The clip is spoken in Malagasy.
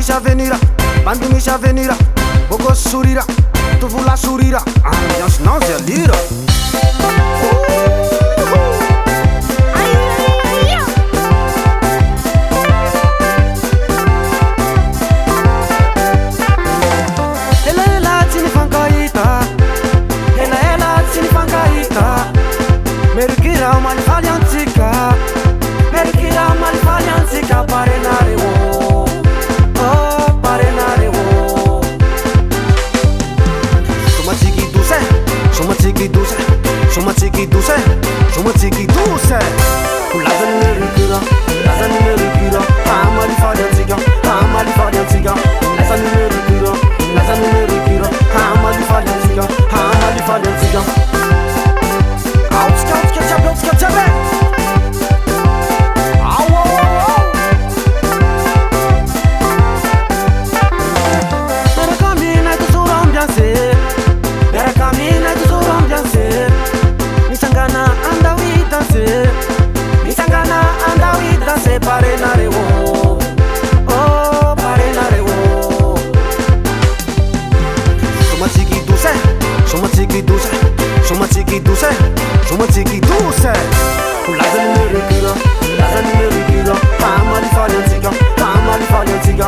misy avenira, bando misy avenira, boko sorira, tovola sorira, ambiancenao zay alira. Elaela tsy nifankahita, elaela tsy nifankahita, merikira malifaly antsika, merikira malifaly antsika, parenareo, oh parenareo. Somatsiki duse, somatsiki duse, somatsiki duse, somatsiki duse. Lazany merikira, lazany merikira, malifaly antsika, malifaly antsika, lazany merikira, lazany merikira, malifaly antsika, malifaly antsika. Outsika, outsika, tjabe, outsika, tjabe. Miarakamina toujours ambiancé, miarakamina toujours ambiancé. Misangana andawi danser, misangana andawi danser, parenareo, oh parenareo. Somatsiki duse, somatsiki duse, somatsiki duse, somatsiki duse. Lazany merikira, lazany merikira, malifaly antsika, malifaly antsika.